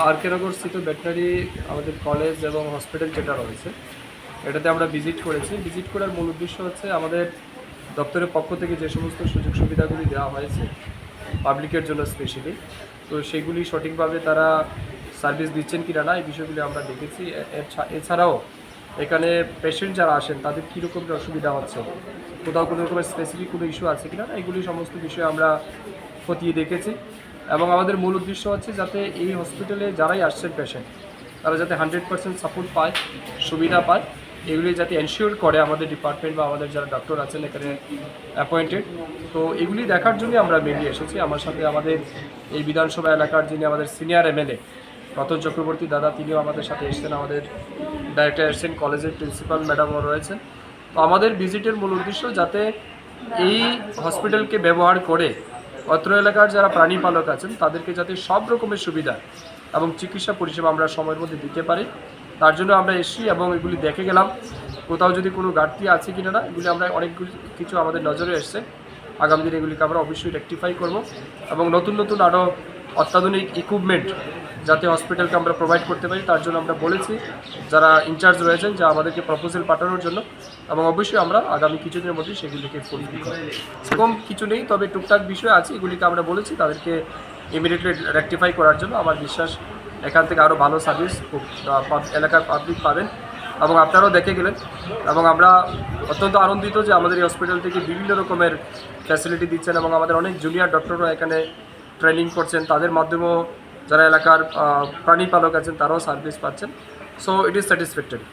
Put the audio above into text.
R K নগর স্থিত veterinary আমাদের college এবং হসপিটাল যেটা রয়েছে এটাতে আমরা ভিজিট করেছি। ভিজিট করার মূল উদ্দেশ্য হচ্ছে আমাদের দপ্তরের পক্ষ থেকে যে সমস্ত সুযোগ সুবিধাগুলি দেওয়া হয়েছে পাবলিকের জন্য স্পেশালি, তো সেগুলি সঠিকভাবে তারা সার্ভিস দিচ্ছেন কি না এই বিষয়গুলি আমরা দেখেছি। এছাড়াও এখানে পেশেন্ট যারা আসেন তাদের কীরকম অসুবিধা হচ্ছে, কোথাও কোনো রকমের স্পেসিফিক কোনো ইস্যু আছে কি না এগুলি সমস্ত বিষয়ে আমরা খতিয়ে দেখেছি। এবং আমাদের মূল উদ্দেশ্য হচ্ছে যাতে এই হসপিটালে যারাই আসছেন পেশেন্ট তারা যাতে 100% সাপোর্ট পায়, সুবিধা পায়, এগুলি যাতে এনশিওর করে আমাদের ডিপার্টমেন্ট বা আমাদের যারা ডক্টর আছেন এখানে অ্যাপয়েন্টেড। তো এগুলি দেখার জন্যই আমরা বেরিয়ে এসেছি। আমার সাথে আমাদের এই বিধানসভা এলাকার যিনি আমাদের সিনিয়র এমএলএ রতন চক্রবর্তী দাদা, তিনিও আমাদের সাথে এসেছেন, আমাদের ডাইরেক্টর এসেছেন, কলেজের প্রিন্সিপাল ম্যাডামও রয়েছেন। তো আমাদের ভিজিটের মূল উদ্দেশ্য যাতে এই হসপিটালকে ব্যবহার করে অত্র এলাকার যারা প্রাণী পালক আছেন তাদেরকে যাতে সব রকমের সুবিধা এবং চিকিৎসা পরিষেবা আমরা সময়ের মধ্যে দিতে পারি, তার জন্য আমরা এসেছি এবং এগুলি দেখে গেলাম কোথাও যদি কোনো ঘাটতি আছে কি না এগুলি আমরা অনেকগুলি কিছু আমাদের নজরে এসছে। আগামী দিনে এগুলিকে আমরা অবশ্যই রেকটিফাই করব এবং নতুন নতুন আরও অত্যাধুনিক ইকুইপমেন্ট যাতে হসপিটালকে আমরা প্রোভাইড করতে পারি তার জন্য আমরা বলেছি যারা ইনচার্জ রয়েছেন যে আমাদেরকে প্রপোজাল পাঠানোর জন্য, এবং অবশ্যই আমরা আগামী কিছুদিনের মধ্যে সেগুলিকে ফুলফিল করব। সেরকম কিছু নেই, তবে টুকটাক বিষয় আছে, এগুলিকে আমরা বলেছি তাদেরকে ইমিডিয়েটলি রেকটিফাই করার জন্য। আমার বিশ্বাস এখান থেকে আরও ভালো সার্ভিস এলাকার পাবলিক পাবেন এবং আপনারাও দেখে গেলেন। এবং আমরা অত্যন্ত আনন্দিত যে আমাদের এই হসপিটাল থেকে বিভিন্ন রকমের ফ্যাসিলিটি দিচ্ছেন এবং আমাদের অনেক জুনিয়র ডক্টররা এখানে ট্রেনিং করছেন, তাদের মাধ্যমেও যারা এলাকার প্রাণী পালক আছেন তারাও সার্ভিস পাচ্ছেন। So it is satisfactory.